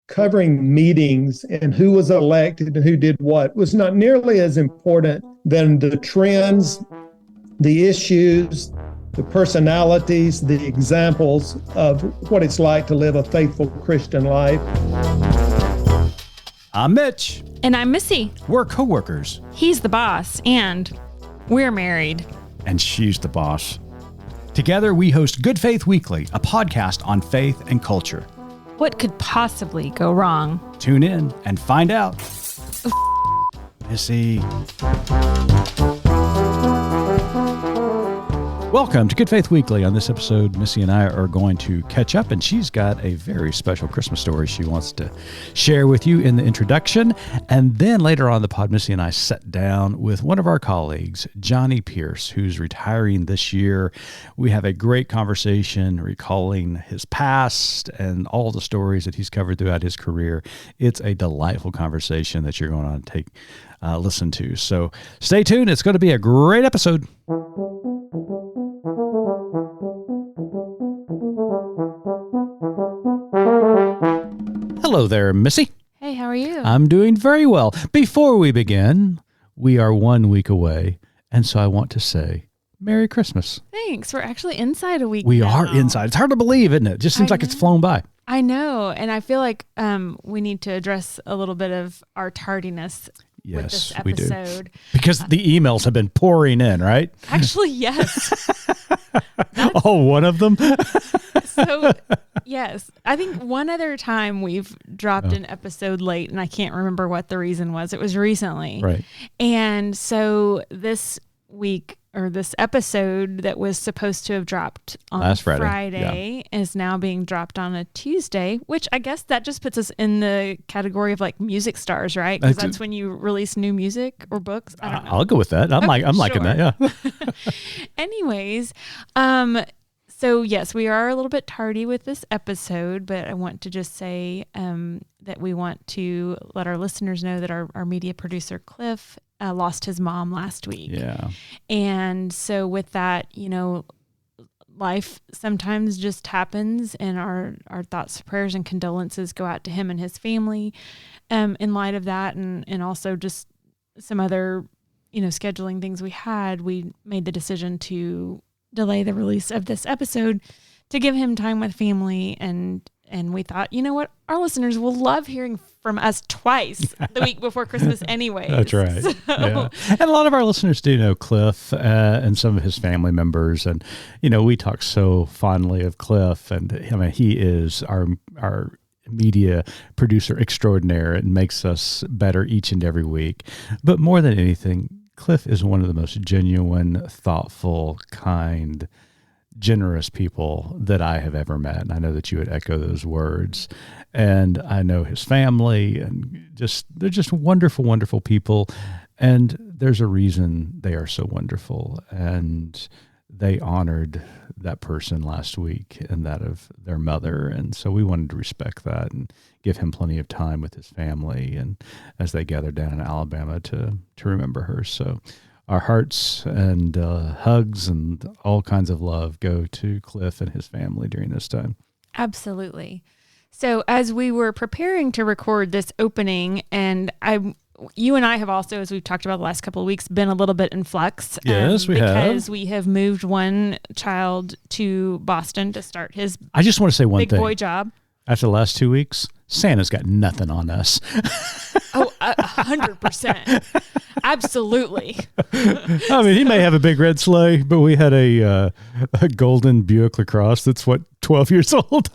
covering meetings and who was elected and who did what was not nearly as important than the trends, the issues, the personalities, the examples of what it's like to live a faithful Christian life. I'm Mitch. And I'm Missy. We're co-workers. He's the boss, and we're married. And she's the boss. Together, we host Good Faith Weekly, a podcast on faith and culture. What could possibly go wrong? Tune in and find out. Missy. Welcome to Good Faith Weekly. On this episode, Missy and I are going to catch up, and she's got a very special Christmas story she wants to share with you in the introduction. And then later on the pod, Missy and I sat down with one of our colleagues, Johnny Pierce, who's retiring this year. We have a great conversation recalling his past and all the stories that he's covered throughout his career. It's a delightful conversation that you're going to take listen to. So stay tuned. It's going to be a great episode. Hello there, Missy. Hey, how are you? I'm doing very well. Before we begin, we are 1 week away, and so I want to say Merry Christmas. Thanks. We're actually inside a week We now. are inside. It's hard to believe, isn't it? It just seems like it's flown by. I know, and I feel like we need to address a little bit of our tardiness with this Yes, we do. episode. Because the emails have been pouring in, right? Actually, yes. Oh, one of them? So, yes. I think one other time we've dropped an episode late, and I can't remember what the reason was. It was recently. Right. And so this week, or this episode that was supposed to have dropped on Last Friday is now being dropped on a Tuesday, which I guess that just puts us in the category of like music stars, right? Because that's when you release new music or books. I don't know. I'll go with that. I'm liking that, yeah. Anyways, so yes, we are a little bit tardy with this episode, but I want to just say that we want to let our listeners know that our media producer, Cliff, lost his mom last week. Yeah. And so with that, you know, life sometimes just happens, and our thoughts, prayers, and condolences go out to him and his family in light of that, and also just some other, you know, scheduling things we had. We made the decision to delay the release of this episode to give him time with family, and we thought, you know what, our listeners will love hearing from us twice the week before Christmas anyway. That's right. So. Yeah. And a lot of our listeners do know Cliff and some of his family members. And, you know, we talk so fondly of Cliff. And I mean, he is our media producer extraordinaire and makes us better each and every week. But more than anything, Cliff is one of the most genuine, thoughtful, kind, generous people that I have ever met. And I know that you would echo those words. And I know his family, and they're just wonderful, wonderful people. And there's a reason they are so wonderful. And they honored that person last week and that of their mother. And so we wanted to respect that and give him plenty of time with his family, and as they gathered down in Alabama to remember her. So our hearts and hugs and all kinds of love go to Cliff and his family during this time. Absolutely. So as we were preparing to record this opening, and you and I have also, as we've talked about the last couple of weeks, been a little bit in flux. Yes, we have. Because we have moved one child to Boston to start his I just want to say one big thing. boy job. After the last 2 weeks, Santa's got nothing on us. Oh, 100%. Absolutely. I mean, he may have a big red sleigh, but we had a golden Buick LaCrosse that's, 12 years old?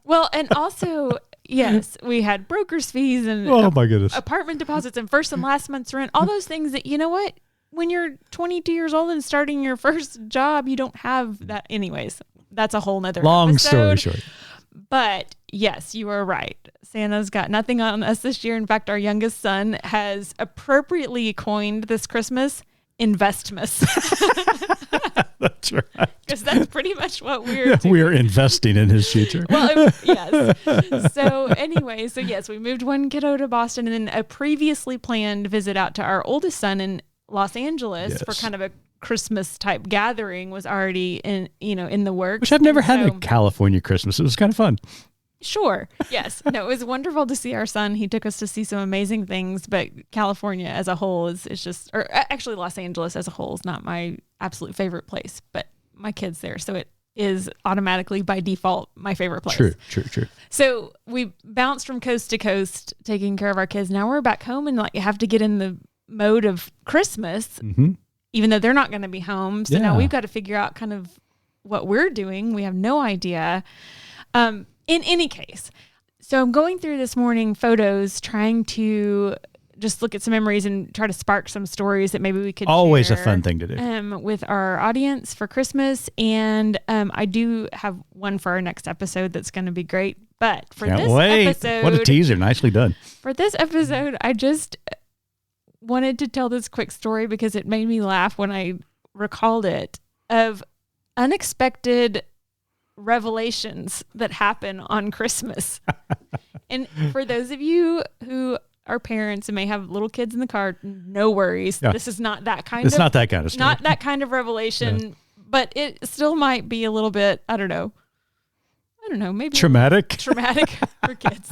Well, and also, yes, we had broker's fees and oh my goodness, apartment deposits and first and last month's rent, all those things that, you know what, when you're 22 years old and starting your first job, you don't have that. Anyways, that's a whole nother long episode. story short. But yes, you are right. Santa's got nothing on us this year. In fact, our youngest son has appropriately coined this Christmas Investmas. That's right. Because that's pretty much what we're doing. We are investing in his future. Well, yes. So anyway, yes, we moved one kiddo to Boston, and then a previously planned visit out to our oldest son in Los Angeles for kind of a Christmas type gathering was already in the works. Which I've never had a California Christmas. It was kind of fun. Sure. Yes. No, it was wonderful to see our son. He took us to see some amazing things, but California as a whole is just, or actually Los Angeles as a whole is not my absolute favorite place, but my kid's there. So it is automatically by default my favorite place. True. So we bounced from coast to coast taking care of our kids. Now we're back home and like have to get in the mode of Christmas, even though they're not going to be home. So now we've got to figure out kind of what we're doing. We have no idea. In any case, so I'm going through this morning photos, trying to just look at some memories and try to spark some stories that maybe we could always share, a fun thing to do with our audience for Christmas. And I do have one for our next episode that's going to be great. But for episode, what a teaser! Nicely done. For this episode, I just wanted to tell this quick story because it made me laugh when I recalled it, of unexpected revelations that happen on Christmas. And for those of you who are parents and may have little kids in the car, no worries. Yeah. This is not that kind It's not that kind of story. Not that kind of revelation, but it still might be a little bit, I don't know, maybe traumatic for kids.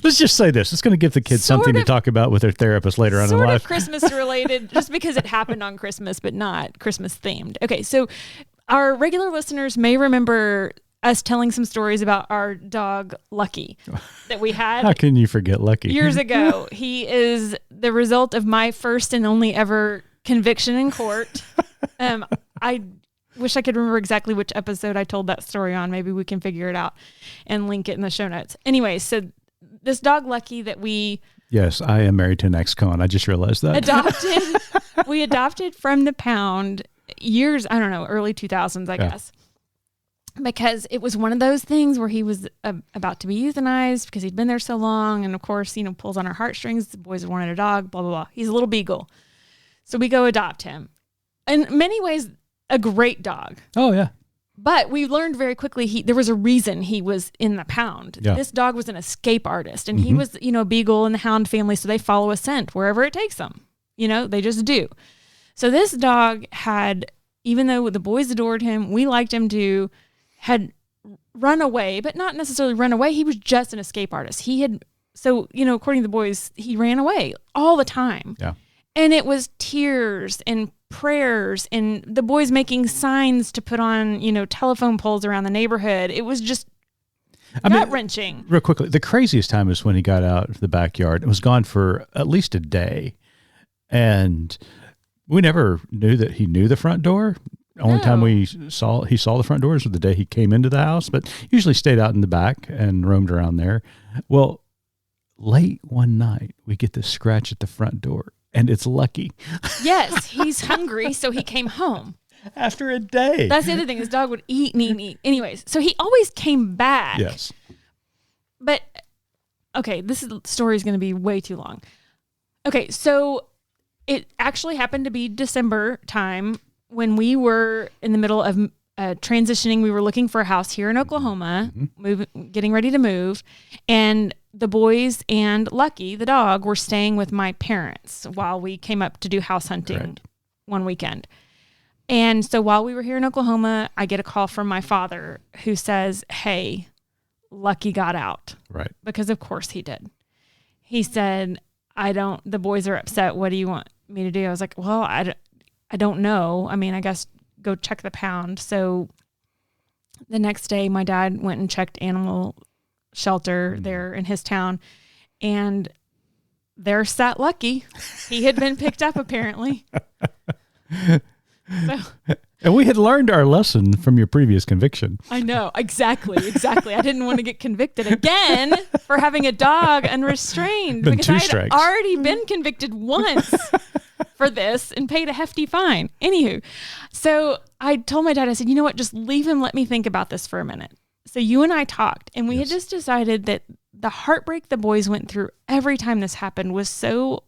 Let's just say this. It's going to give the kids something to talk about with their therapist later on in life. Sort of Christmas related, just because it happened on Christmas, but not Christmas themed. Okay, so our regular listeners may remember us telling some stories about our dog, Lucky, that we had. How can you forget Lucky? Years ago. He is the result of my first and only ever conviction in court. I wish I could remember exactly which episode I told that story on. Maybe we can figure it out and link it in the show notes. Anyway, so this dog, Lucky, that we... Yes, I am married to an ex-con. I just realized that. We adopted from the pound years, I don't know, early 2000s, I guess. Because it was one of those things where he was about to be euthanized because he'd been there so long. And of course, pulls on our heartstrings. The boys wanted a dog, blah, blah, blah. He's a little beagle. So we go adopt him. In many ways, a great dog. Oh, yeah. But we learned very quickly there was a reason he was in the pound. Yeah. This dog was an escape artist. And he was, a beagle in the hound family. So they follow a scent wherever it takes them. They just do. So this dog had, even though the boys adored him, we liked him too, had run away, but not necessarily run away. He was just an escape artist. According to the boys, he ran away all the time. Yeah. And it was tears and prayers and the boys making signs to put on, telephone poles around the neighborhood. It was just gut-wrenching. Real quickly, the craziest time is when he got out of the backyard. It was gone for at least a day. And we never knew that he knew the front door. Only time he saw the front doors was the day he came into the house, but usually stayed out in the back and roamed around there. Well, late one night, we get this scratch at the front door, and it's Lucky. Yes, he's hungry, so he came home. After a day. That's the other thing. His dog would eat and eat and eat. Anyways, so he always came back. Yes. But, okay, this story is going to be way too long. Okay, so it actually happened to be December time when we were in the middle of transitioning. We were looking for a house here in Oklahoma, getting ready to move. And the boys and Lucky, the dog, were staying with my parents while we came up to do house hunting one weekend. And so while we were here in Oklahoma, I get a call from my father who says, "Hey, Lucky got out." Right. Because of course he did. He said, the boys are upset. What do you want me to do? I was like, well, I don't know. I mean, I guess go check the pound. So the next day, my dad went and checked animal shelter there in his town, and there sat Lucky. He had been picked up, apparently. And we had learned our lesson from your previous conviction. I know. Exactly. I didn't want to get convicted again for having a dog unrestrained because I had already been convicted once for this and paid a hefty fine. Anywho, so I told my dad, I said, you know what, just leave him. Let me think about this for a minute. So you and I talked, and we had just decided that the heartbreak the boys went through every time this happened was so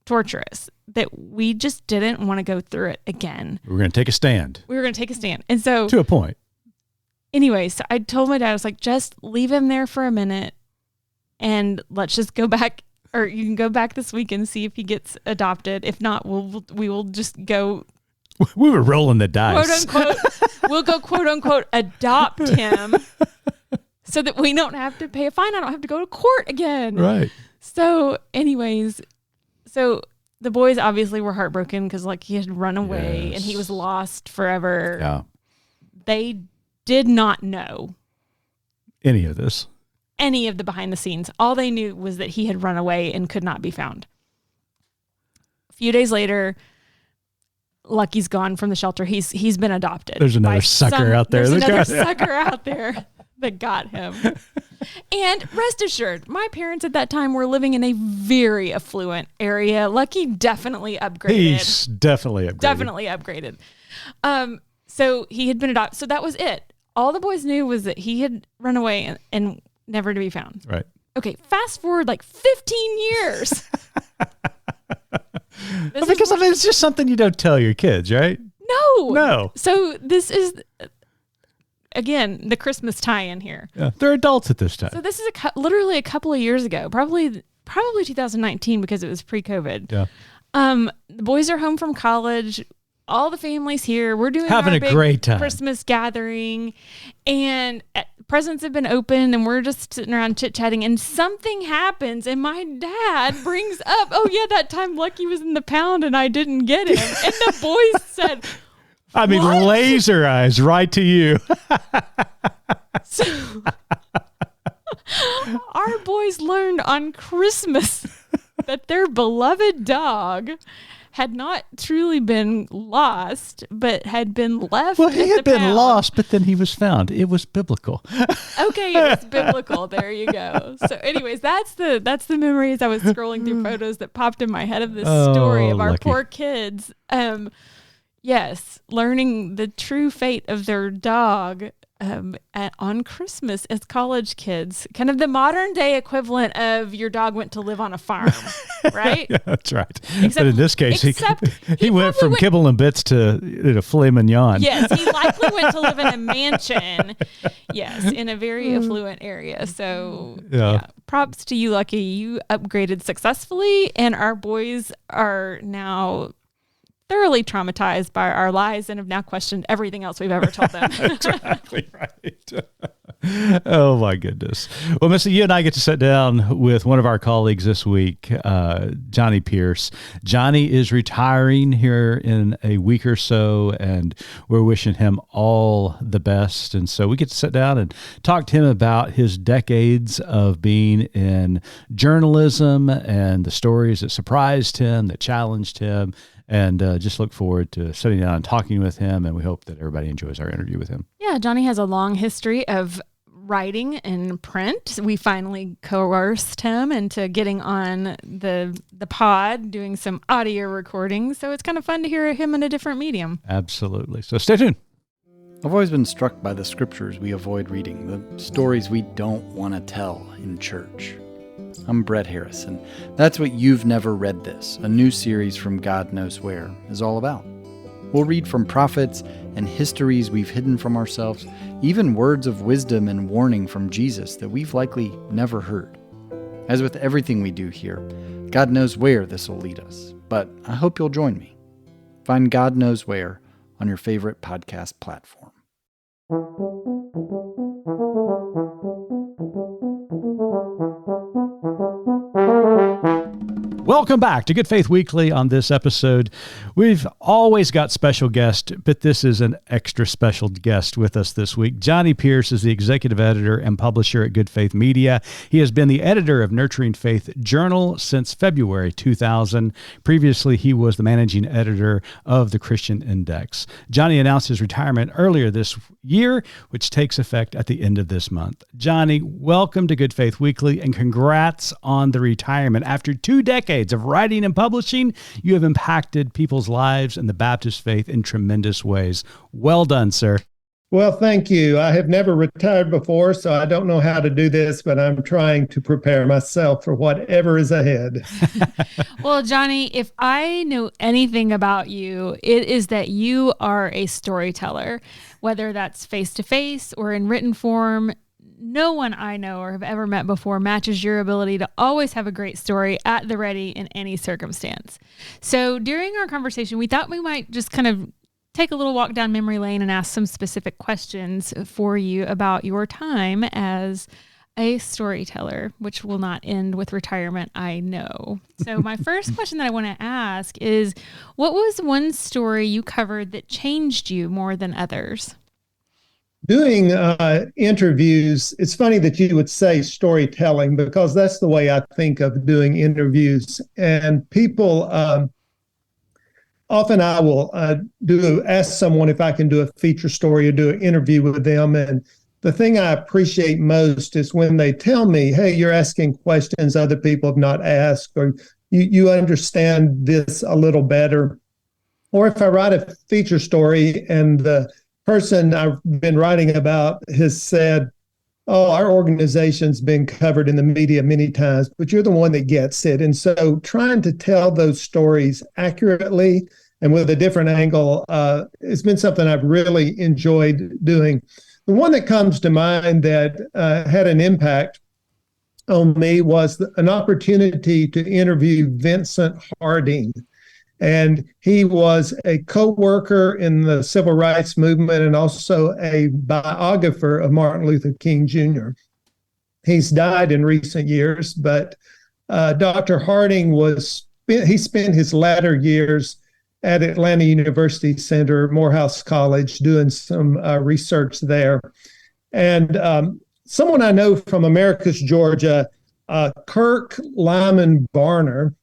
torturous that we just didn't want to go through it again. We were going to take a stand. And so to a point. Anyway, so I told my dad, I was like, just leave him there for a minute and let's just go back, or you can go back this week and see if he gets adopted. If not, we will just go. We were rolling the dice. Quote unquote. We'll go quote unquote adopt him so that we don't have to pay a fine. I don't have to go to court again. Right. So anyways, so the boys obviously were heartbroken because like he had run away and he was lost forever. Yeah. They did not know Any of this. any of the behind the scenes. All they knew was that he had run away and could not be found. A few days later, Lucky's gone from the shelter. He's been adopted. There's another sucker out there. There's another sucker out there that got him. And rest assured, my parents at that time were living in a very affluent area. Lucky definitely upgraded. He's definitely upgraded. Definitely upgraded. So he had been adopted. So that was it. All the boys knew was that he had run away and never to be found. Right. Okay, fast forward like 15 years. Because I mean, it's just something you don't tell your kids, right? No. So this is, again, the Christmas tie-in here. Yeah. They're adults at this time. So this is literally a couple of years ago, probably 2019 because it was pre-COVID. Yeah. The boys are home from college. All the family's here. We're doing having our a big great time. Christmas gathering, and presents have been opened, and we're just sitting around chit-chatting, and something happens, and my dad brings up, oh yeah, that time Lucky was in the pound and I didn't get him. And the boys said, I mean, what? laser eyes right to you. So our boys learned on Christmas that their beloved dog had not truly been lost, but had been left. Well, he had been pound. lost, but then he was found. It was biblical. Okay, it was biblical. There you go. So, anyways, that's the memories I was scrolling through photos that popped in my head of this story of our Lucky. poor kids. Yes, learning the true fate of their dog on Christmas as college kids, kind of the modern day equivalent of your dog went to live on a farm, right? Yeah, that's right. Except- but in this case, he went from kibble and bits to filet mignon. Yes, he likely went to live in a mansion. Yes, in a very affluent area. So, yeah. Props to you, Lucky. You upgraded successfully, and our boys are now thoroughly traumatized by our lies and have now questioned everything else we've ever told them. Exactly right. Oh my goodness. Well, Missy, you and I get to sit down with one of our colleagues this week, Johnny Pierce. Johnny is retiring here in a week or so, and we're wishing him all the best. And so we get to sit down and talk to him about his decades of being in journalism and the stories that surprised him, that challenged him. And just look forward to sitting down and talking with him. And we hope that everybody enjoys our interview with him. Yeah, Johnny has a long history of writing and print. We finally coerced him into getting on the pod, doing some audio recordings. So it's kind of fun to hear him in a different medium. Absolutely. So stay tuned. I've always been struck by the scriptures we avoid reading, the stories we don't want to tell in church. I'm Brett Harris, and that's what You've Never Read This, a new series from God Knows Where, is all about. We'll read from prophets and histories we've hidden from ourselves, even words of wisdom and warning from Jesus that we've likely never heard. As with everything we do here, God knows where this will lead us, but I hope you'll join me. Find God Knows Where on your favorite podcast platform. Welcome back to Good Faith Weekly. On this episode, we've always got special guests, but this is an extra special guest with us this week. Johnny Pierce is the executive editor and publisher at Good Faith Media. He has been the editor of Nurturing Faith Journal since February 2000. Previously, he was the managing editor of the Christian Index. Johnny announced his retirement earlier this year, which takes effect at the end of this month. Johnny, welcome to Good Faith Weekly, and congrats on the retirement. After 2 decades of writing and publishing, you have impacted people's lives and the Baptist faith in tremendous ways. Well done, sir. Well, thank you. I have never retired before, so I don't know how to do this, but I'm trying to prepare myself for whatever is ahead. Well, Johnny, if I know anything about you, it is that you are a storyteller, whether that's face-to-face or in written form. No one I know or have ever met before matches your ability to always have a great story at the ready in any circumstance. So during our conversation, we thought we might just kind of take a little walk down memory lane and ask some specific questions for you about your time as a storyteller, which will not end with retirement, I know. So my first question that I want to ask is, what was one story you covered that changed you more than others? Doing interviews, it's funny that you would say storytelling, because that's the way I think of doing interviews. And people, often I will ask someone if I can do a feature story or do an interview with them. And the thing I appreciate most is when they tell me, hey, you're asking questions other people have not asked, or you understand this a little better. Or if I write a feature story and the person I've been writing about has said, oh, our organization's been covered in the media many times, but you're the one that gets it. And so trying to tell those stories accurately and with a different angle, it's been something I've really enjoyed doing. The one that comes to mind that had an impact on me was an opportunity to interview Vincent Harding. And he was a co-worker in the civil rights movement and also a biographer of Martin Luther King Jr. He's died in recent years, but Dr. Harding spent his latter years at Atlanta University Center, Morehouse College, doing some research there. And someone I know from Americus, Georgia, Kirk Lyman Barner,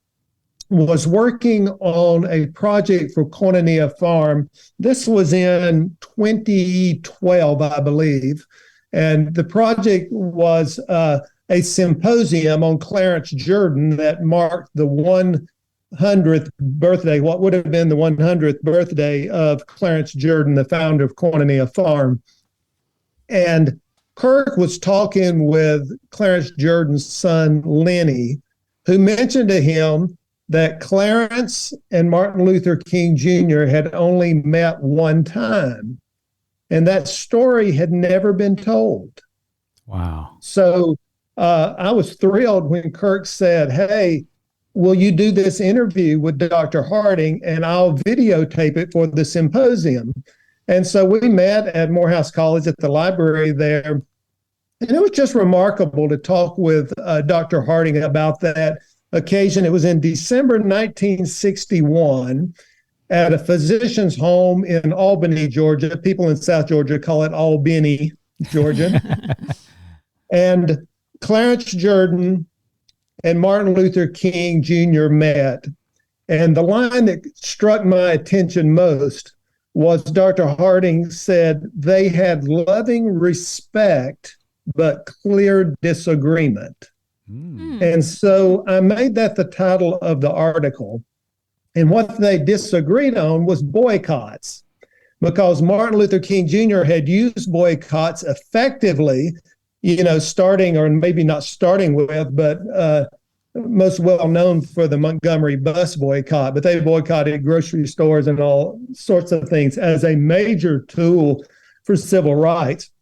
was working on a project for Koinonia Farm. This was in 2012, I believe. And the project was a symposium on Clarence Jordan that marked the 100th birthday, what would have been the 100th birthday of Clarence Jordan, the founder of Koinonia Farm. And Kirk was talking with Clarence Jordan's son, Lenny, who mentioned to him that Clarence and Martin Luther King Jr. had only met one time. And that story had never been told. Wow. So I was thrilled when Kirk said, hey, will you do this interview with Dr. Harding and I'll videotape it for the symposium? And so we met at Morehouse College at the library there. And it was just remarkable to talk with Dr. Harding about that occasion. It was in December 1961 at a physician's home in Albany, Georgia. People in South Georgia call it Albany, Georgia. And Clarence Jordan and Martin Luther King Jr. met. And the line that struck my attention most was Dr. Harding said they had loving respect, but clear disagreement. And so I made that the title of the article. And what they disagreed on was boycotts, because Martin Luther King Jr. had used boycotts effectively, starting, or maybe not starting with, but most well known for the Montgomery bus boycott. But they boycotted grocery stores and all sorts of things as a major tool for civil rights.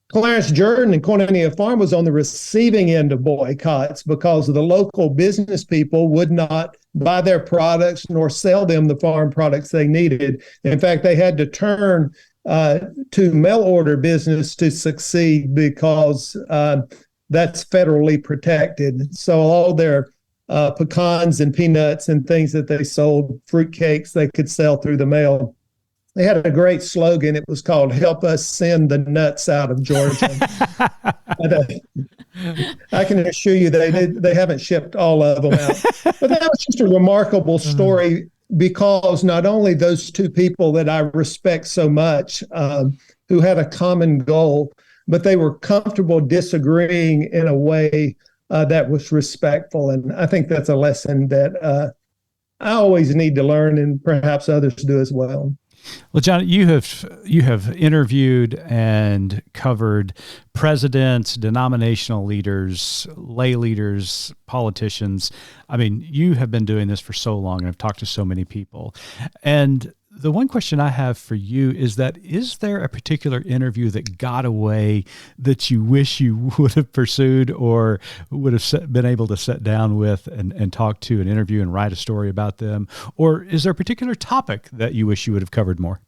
Clarence Jordan and Koinonia Farm was on the receiving end of boycotts because the local business people would not buy their products nor sell them the farm products they needed. In fact, they had to turn to mail order business to succeed because that's federally protected. So all their pecans and peanuts and things that they sold, fruitcakes, they could sell through the mail. They had a great slogan. It was called "Help Us Send the Nuts Out of Georgia." I can assure you they haven't shipped all of them out. But that was just a remarkable story, because not only those two people that I respect so much, who had a common goal, but they were comfortable disagreeing in a way that was respectful. And I think that's a lesson that I always need to learn, and perhaps others do as well. Well, John, you have interviewed and covered presidents, denominational leaders, lay leaders, politicians. I mean, you have been doing this for so long and have talked to so many people. And the one question I have for you is there a particular interview that got away that you wish you would have pursued or would have been able to sit down with and talk to and interview and write a story about them? Or is there a particular topic that you wish you would have covered more?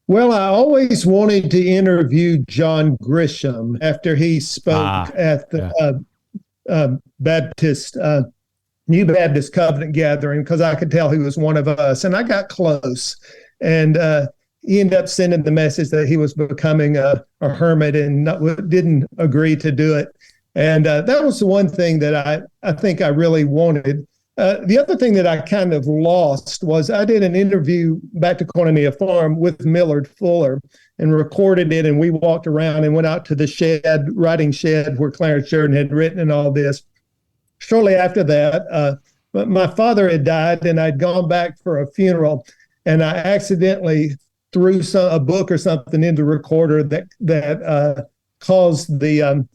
Well, I always wanted to interview John Grisham after he spoke at the New Baptist Covenant gathering, because I could tell he was one of us, and I got close. And he ended up sending the message that he was becoming a hermit and didn't agree to do it. And that was the one thing that I think I really wanted. The other thing that I kind of lost was I did an interview back to Cornelia Farm with Millard Fuller and recorded it, and we walked around and went out to the writing shed where Clarence Jordan had written and all this. Shortly after that, my father had died, and I'd gone back for a funeral, and I accidentally threw a book or something in the recorder that caused the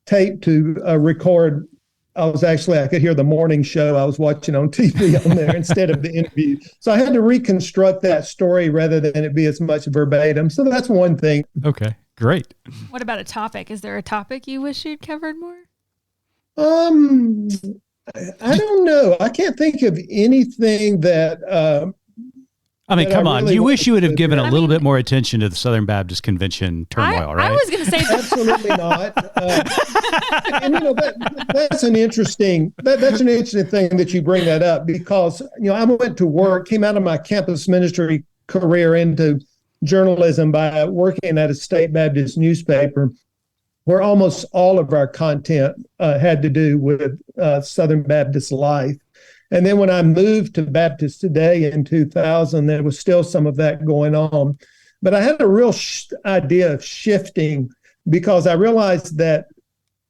tape to record. I could hear the morning show I was watching on TV on there instead of the interview. So I had to reconstruct that story rather than it be as much verbatim. So that's one thing. Okay, great. What about a topic? Is there a topic you wish you'd covered more? I don't know. I can't think of anything that. Come on. You wish you would have given a little bit more attention to the Southern Baptist Convention turmoil, right? I was going to say absolutely not. And that's an interesting thing that you bring that up, because I went to work, came out of my campus ministry career into journalism by working at a state Baptist newspaper, where almost all of our content had to do with Southern Baptist life. And then when I moved to Baptist Today in 2000, there was still some of that going on. But I had a real idea of shifting, because I realized that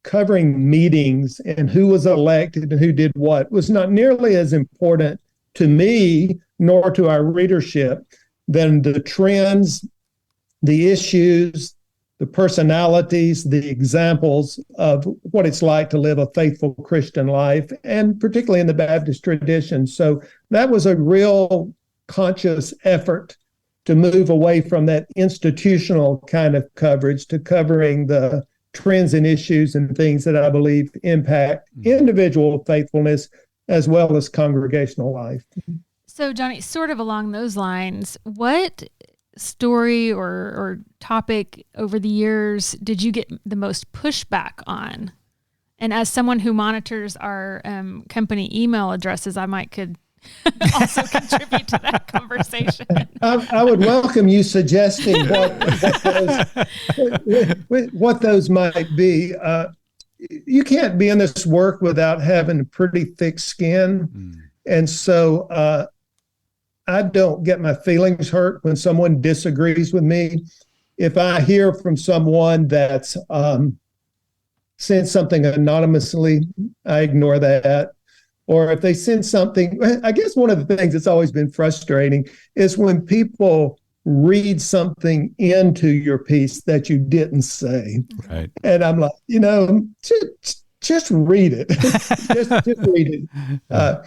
covering meetings and who was elected and who did what was not nearly as important to me nor to our readership than the trends, the issues, the personalities, the examples of what it's like to live a faithful Christian life, and particularly in the Baptist tradition. So that was a real conscious effort to move away from that institutional kind of coverage to covering the trends and issues and things that I believe impact individual faithfulness as well as congregational life. So, Johnny, sort of along those lines, what story or topic over the years did you get the most pushback on? And as someone who monitors our company email addresses, I could also contribute to that conversation. I would welcome you suggesting what those might be. You can't be in this work without having a pretty thick skin. And so I don't get my feelings hurt when someone disagrees with me. If I hear from someone that's sent something anonymously, I ignore that. Or if they send something, I guess one of the things that's always been frustrating is when people read something into your piece that you didn't say. Right. And I'm like, just read it. just read it.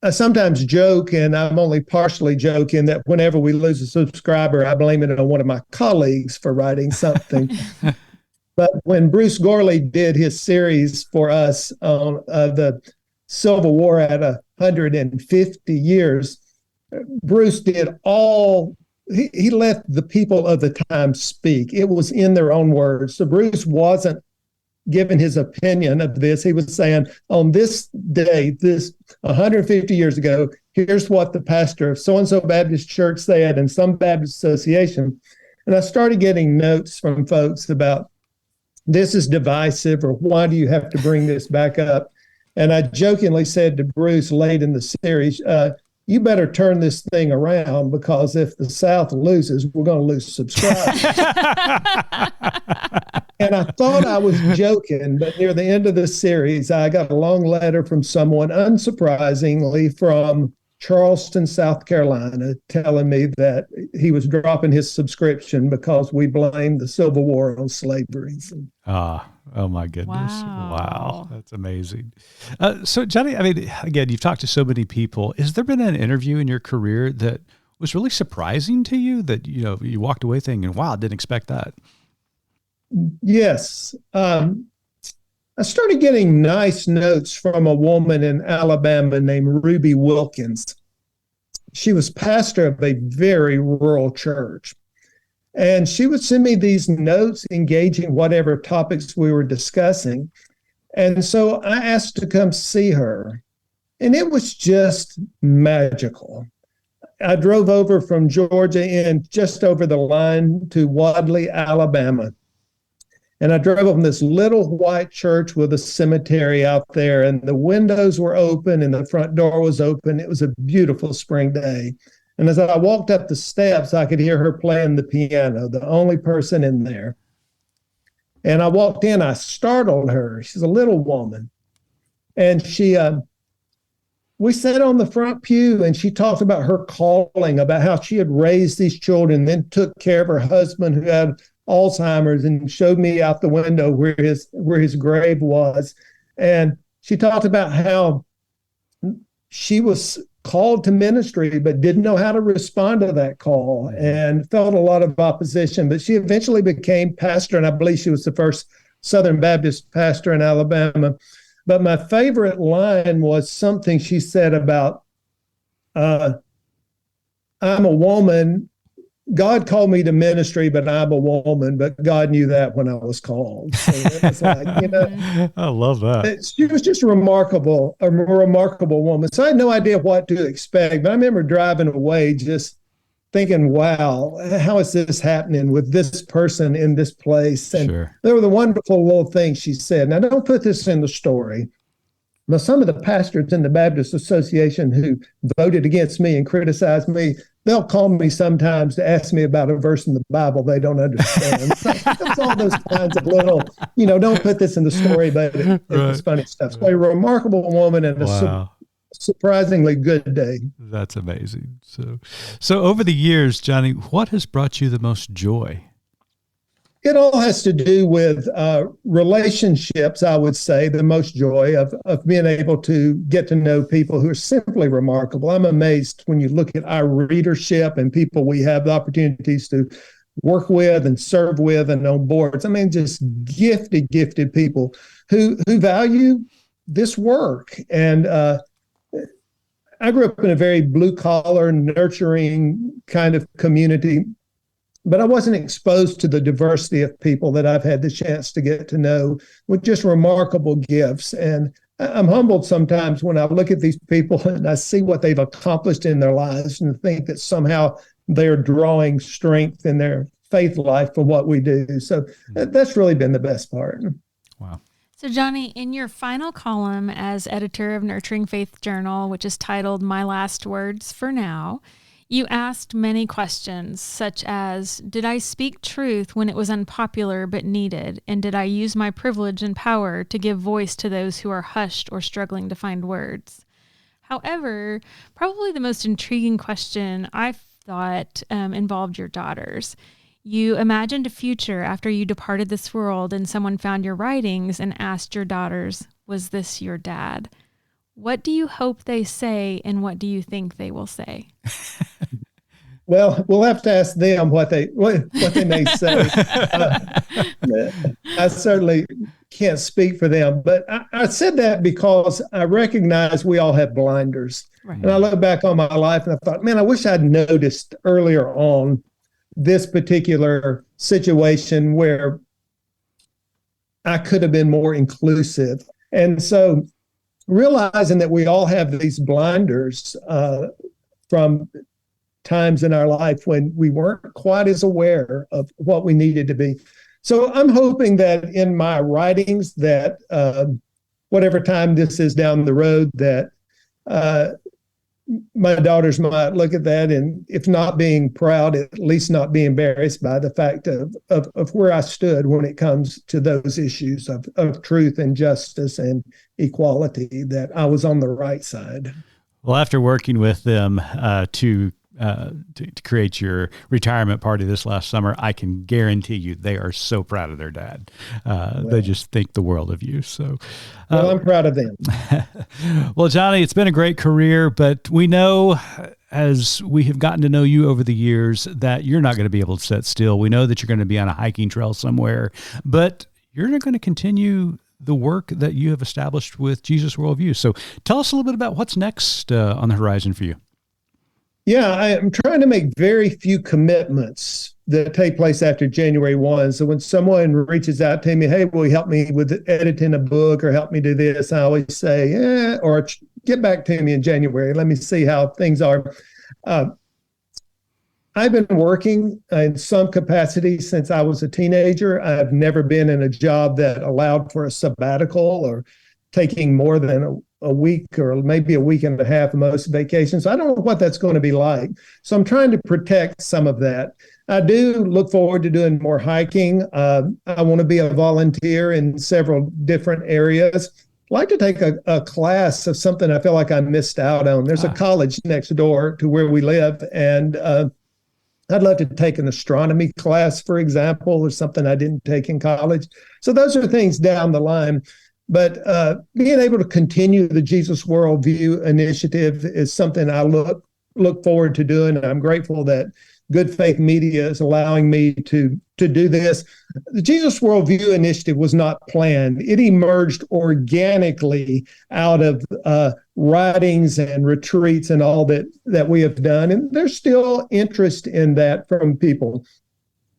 I sometimes joke, and I'm only partially joking, that whenever we lose a subscriber, I blame it on one of my colleagues for writing something. But when Bruce Gorley did his series for us on the Civil War at 150 years, Bruce did he let the people of the time speak. It was in their own words. So Bruce wasn't giving his opinion of this. He was saying, on this day, this 150 years ago, here's what the pastor of so-and-so Baptist church said in some Baptist association. And I started getting notes from folks about, this is divisive, or why do you have to bring this back up? And I jokingly said to Bruce late in the series, you better turn this thing around, because if the South loses, we're going to lose subscribers. And I thought I was joking, but near the end of the series, I got a long letter from someone, unsurprisingly, from Charleston, South Carolina, telling me that he was dropping his subscription because we blamed the Civil War on slavery. Oh my goodness. Wow. Wow. That's amazing. So Johnny, I mean, again, you've talked to so many people. Has there been an interview in your career that was really surprising to you that, you walked away thinking, wow, I didn't expect that? Yes. I started getting nice notes from a woman in Alabama named Ruby Wilkins. She was pastor of a very rural church. And she would send me these notes engaging whatever topics we were discussing. And so I asked to come see her. And it was just magical. I drove over from Georgia in just over the line to Wadley, Alabama. And I drove up in this little white church with a cemetery out there, and the windows were open and the front door was open. It was a beautiful spring day. And as I walked up the steps, I could hear her playing the piano, the only person in there. And I walked in, I startled her. She's a little woman. And we sat on the front pew and she talked about her calling, about how she had raised these children, then took care of her husband who had Alzheimer's, and showed me out the window where his grave was. And she talked about how she was called to ministry, but didn't know how to respond to that call and felt a lot of opposition. But she eventually became pastor, and I believe she was the first Southern Baptist pastor in Alabama. But my favorite line was something she said about, I'm a woman. God called me to ministry, but I'm a woman, but God knew that when I was called. So it was like, I love that. She was just a remarkable woman. So I had no idea what to expect, but I remember driving away just thinking, wow, how is this happening with this person in this place? And there were the wonderful little things she said. Now, don't put this in the story. But some of the pastors in the Baptist Association who voted against me and criticized me, they'll call me sometimes to ask me about a verse in the Bible they don't understand. So it's all those kinds of little, don't put this in the story, but it's funny stuff. So a remarkable woman and a surprisingly good day. That's amazing. So over the years, Johnny, what has brought you the most joy? It all has to do with relationships, I would say, the most joy of being able to get to know people who are simply remarkable. I'm amazed when you look at our readership and people we have the opportunities to work with and serve with and on boards. I mean, just gifted people who value this work. And I grew up in a very blue-collar, nurturing kind of community, but I wasn't exposed to the diversity of people that I've had the chance to get to know with just remarkable gifts. And I'm humbled sometimes when I look at these people and I see what they've accomplished in their lives and think that somehow they're drawing strength in their faith life from what we do. So that's really been the best part. Wow. So Johnny, in your final column as editor of Nurturing Faith Journal, which is titled My Last Words for Now, you asked many questions, such as, did I speak truth when it was unpopular but needed? And did I use my privilege and power to give voice to those who are hushed or struggling to find words? However, probably the most intriguing question I thought involved your daughters. You imagined a future after you departed this world and someone found your writings and asked your daughters, was this your dad? What do you hope they say, and what do you think they will say? Well, we'll have to ask them what they may say. I certainly can't speak for them, but I said that because I recognize we all have blinders. Right. And I look back on my life and I thought, man, I wish I'd noticed earlier on this particular situation where I could have been more inclusive. And so realizing that we all have these blinders from times in our life when we weren't quite as aware of what we needed to be. So I'm hoping that in my writings that whatever time this is down the road, that my daughters might look at that and, if not being proud, at least not be embarrassed by the fact of where I stood when it comes to those issues of truth and justice and equality, that I was on the right side. Well, after working with them to create your retirement party this last summer, I can guarantee you they are so proud of their dad. They just think the world of you. So, well, I'm proud of them. Well, Johnny, it's been a great career, but we know as we have gotten to know you over the years that you're not going to be able to sit still. We know that you're going to be on a hiking trail somewhere, but you're not going to continue the work that you have established with Jesus Worldview. So tell us a little bit about what's next on the horizon for you. Yeah, I'm trying to make very few commitments that take place after January 1. So when someone reaches out to me, hey, will you help me with editing a book or help me do this? I always say, yeah, or get back to me in January. Let me see how things are. I've been working in some capacity since I was a teenager. I've never been in a job that allowed for a sabbatical or taking more than a week or maybe a week and a half of most vacations. I don't know what that's going to be like. So I'm trying to protect some of that. I do look forward to doing more hiking. I want to be a volunteer in several different areas. I'd like to take a class of something I feel like I missed out on. There's a college next door to where we live, and I'd love to take an astronomy class, for example, or something I didn't take in college. So those are things down the line. But being able to continue the Jesus Worldview initiative is something I look forward to doing. And I'm grateful that Good Faith Media is allowing me to do this. The Jesus Worldview initiative was not planned. It emerged organically out of writings and retreats and all that we have done. And there's still interest in that from people.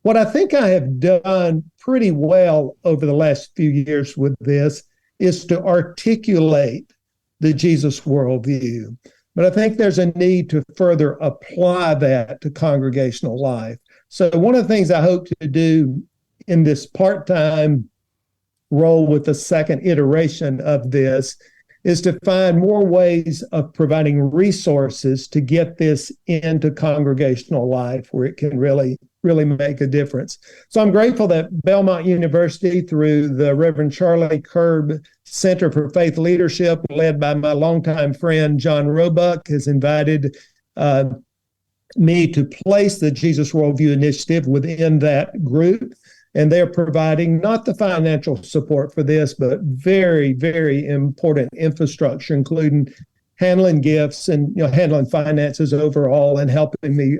What I think I have done pretty well over the last few years with this is to articulate the Jesus Worldview. But I think there's a need to further apply that to congregational life. So one of the things I hope to do in this part-time role with the second iteration of this is to find more ways of providing resources to get this into congregational life where it can really make a difference. So I'm grateful that Belmont University, through the Reverend Charlie Kerb Center for Faith Leadership, led by my longtime friend John Roebuck, has invited me to place the Jesus Worldview Initiative within that group. And they're providing not the financial support for this, but very, very important infrastructure, including handling gifts and handling finances overall, and helping me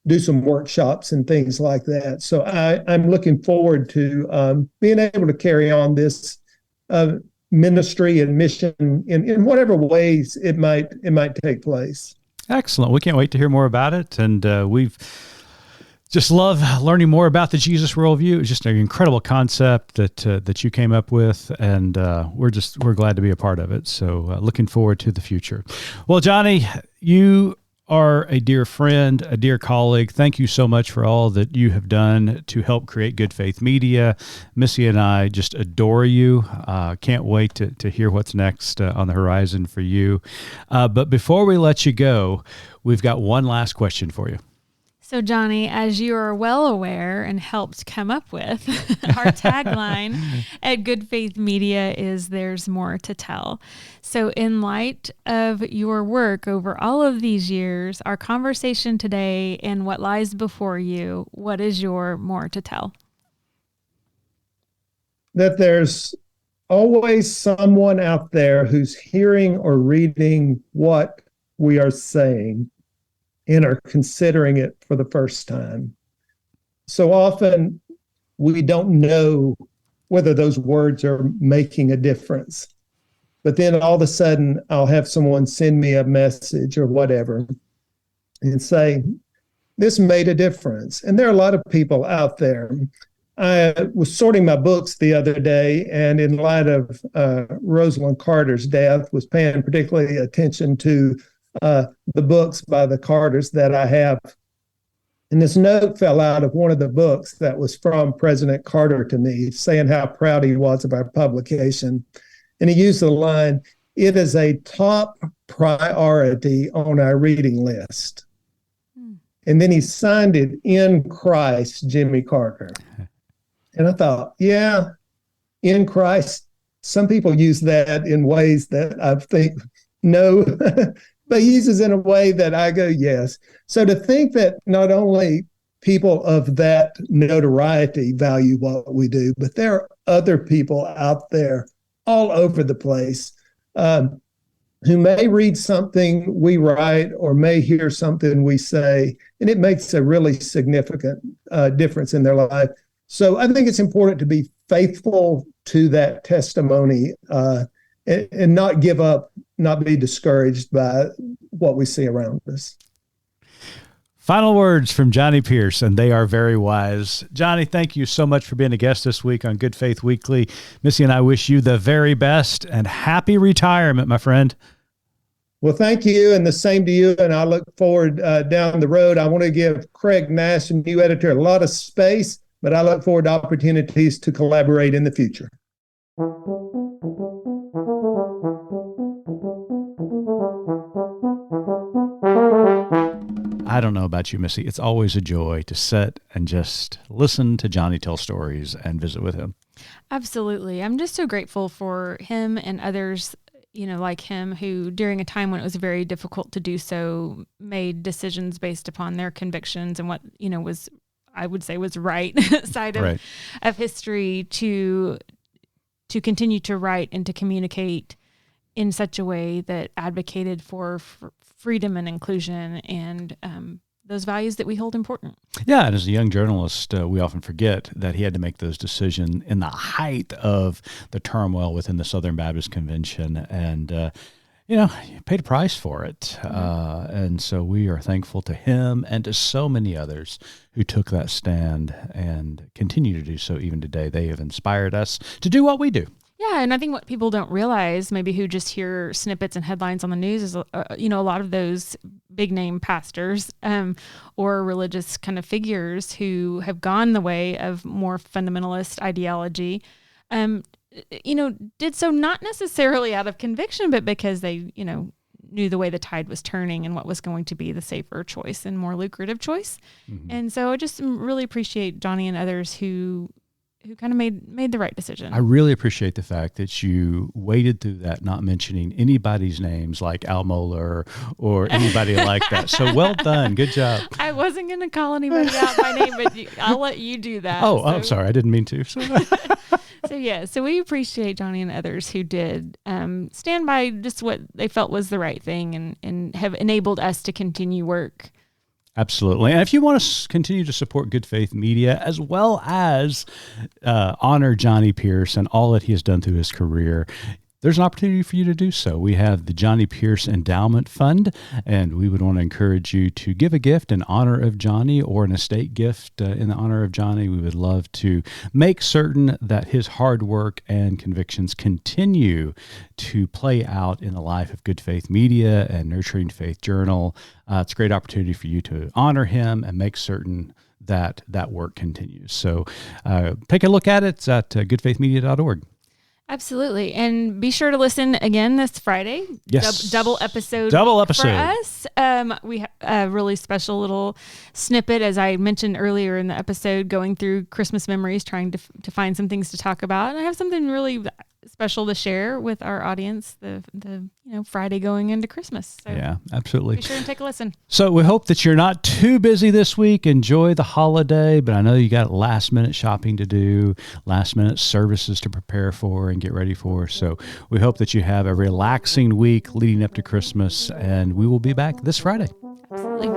do some workshops and things like that. So I'm looking forward to being able to carry on this ministry and mission in whatever ways it might take place. Excellent. We can't wait to hear more about it. And we've just love learning more about the Jesus Worldview. It's just an incredible concept that you came up with, and we're glad to be a part of it. So looking forward to the future. Well, Johnny, you are a dear friend, a dear colleague. Thank you so much for all that you have done to help create Good Faith Media. Missy and I just adore you. Can't wait to hear what's next on the horizon for you. But before we let you go, we've got one last question for you. So, Johnny, as you are well aware and helped come up with, our tagline at Good Faith Media is "There's more to tell." So in light of your work over all of these years, our conversation today and what lies before you, what is your more to tell? That there's always someone out there who's hearing or reading what we are saying and are considering it for the first time. So often we don't know whether those words are making a difference. But then all of a sudden I'll have someone send me a message or whatever and say, this made a difference. And there are a lot of people out there. I was sorting my books the other day, and in light of Rosalind Carter's death, was paying particularly attention to the books by the Carters that I have. And this note fell out of one of the books that was from President Carter to me, saying how proud he was of our publication. And he used the line, "It is a top priority on our reading list." And then he signed it, "In Christ, Jimmy Carter." And I thought, yeah, in Christ. Some people use that in ways that I think, no, but he uses in a way that I go, yes. So to think that not only people of that notoriety value what we do, but there are other people out there all over the place who may read something we write or may hear something we say, and it makes a really significant difference in their life. So I think it's important to be faithful to that testimony and not give up, not be discouraged by what we see around us. Final words from Johnny Pierce, and they are very wise. Johnny, thank you so much for being a guest this week on Good Faith Weekly. Missy and I wish you the very best and happy retirement, my friend. Well, thank you, and the same to you, and I look forward down the road. I want to give Craig Nash, a new editor, a lot of space, but I look forward to opportunities to collaborate in the future. I don't know about you, Missy. It's always a joy to sit and just listen to Johnny tell stories and visit with him. Absolutely. I'm just so grateful for him and others, like him, who during a time when it was very difficult to do so, made decisions based upon their convictions and what, was, I would say, was right side of history to continue to write and to communicate in such a way that advocated for freedom and inclusion and those values that we hold important. Yeah, and as a young journalist, we often forget that he had to make those decisions in the height of the turmoil within the Southern Baptist Convention, and he paid a price for it. And so we are thankful to him and to so many others who took that stand and continue to do so even today. They have inspired us to do what we do. Yeah, and I think what people don't realize, maybe who just hear snippets and headlines on the news, is, a lot of those big name pastors or religious kind of figures who have gone the way of more fundamentalist ideology, did so not necessarily out of conviction, but because they, knew the way the tide was turning and what was going to be the safer choice and more lucrative choice. Mm-hmm. And so I just really appreciate Johnny and others who kind of made the right decision. I really appreciate the fact that you waded through that, not mentioning anybody's names like Al Mohler or anybody like that. So well done. Good job. I wasn't going to call anybody out by name, but I'll let you do that. Oh, I'm sorry. I didn't mean to. So we appreciate Johnny and others who did stand by just what they felt was the right thing and have enabled us to continue work. Absolutely. And if you want to continue to support Good Faith Media, as well as honor Johnny Pierce and all that he has done through his career, there's an opportunity for you to do so. We have the Johnny Pierce Endowment Fund, and we would want to encourage you to give a gift in honor of Johnny or an estate gift in the honor of Johnny. We would love to make certain that his hard work and convictions continue to play out in the life of Good Faith Media and Nurturing Faith Journal. It's a great opportunity for you to honor him and make certain that that work continues. So take a look at it. It's at goodfaithmedia.org. Absolutely. And be sure to listen again this Friday. Yes. Double episode for us. We have a really special little snippet, as I mentioned earlier in the episode, going through Christmas memories, trying to find some things to talk about. And I have something really special to share with our audience, the Friday going into Christmas. So yeah, absolutely. Be sure and take a listen. So we hope that you're not too busy this week. Enjoy the holiday, but I know you got last minute shopping to do, last minute services to prepare for and get ready for. So we hope that you have a relaxing week leading up to Christmas, and we will be back this Friday. Absolutely.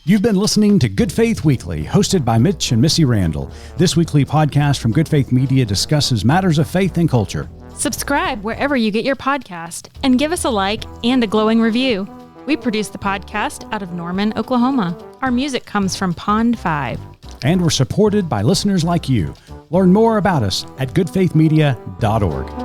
You've been listening to Good Faith Weekly, hosted by Mitch and Missy Randall. This weekly podcast from Good Faith Media discusses matters of faith and culture. Subscribe wherever you get your podcast and give us a like and a glowing review. We produce the podcast out of Norman, Oklahoma. Our music comes from Pond 5. And we're supported by listeners like you. Learn more about us at goodfaithmedia.org.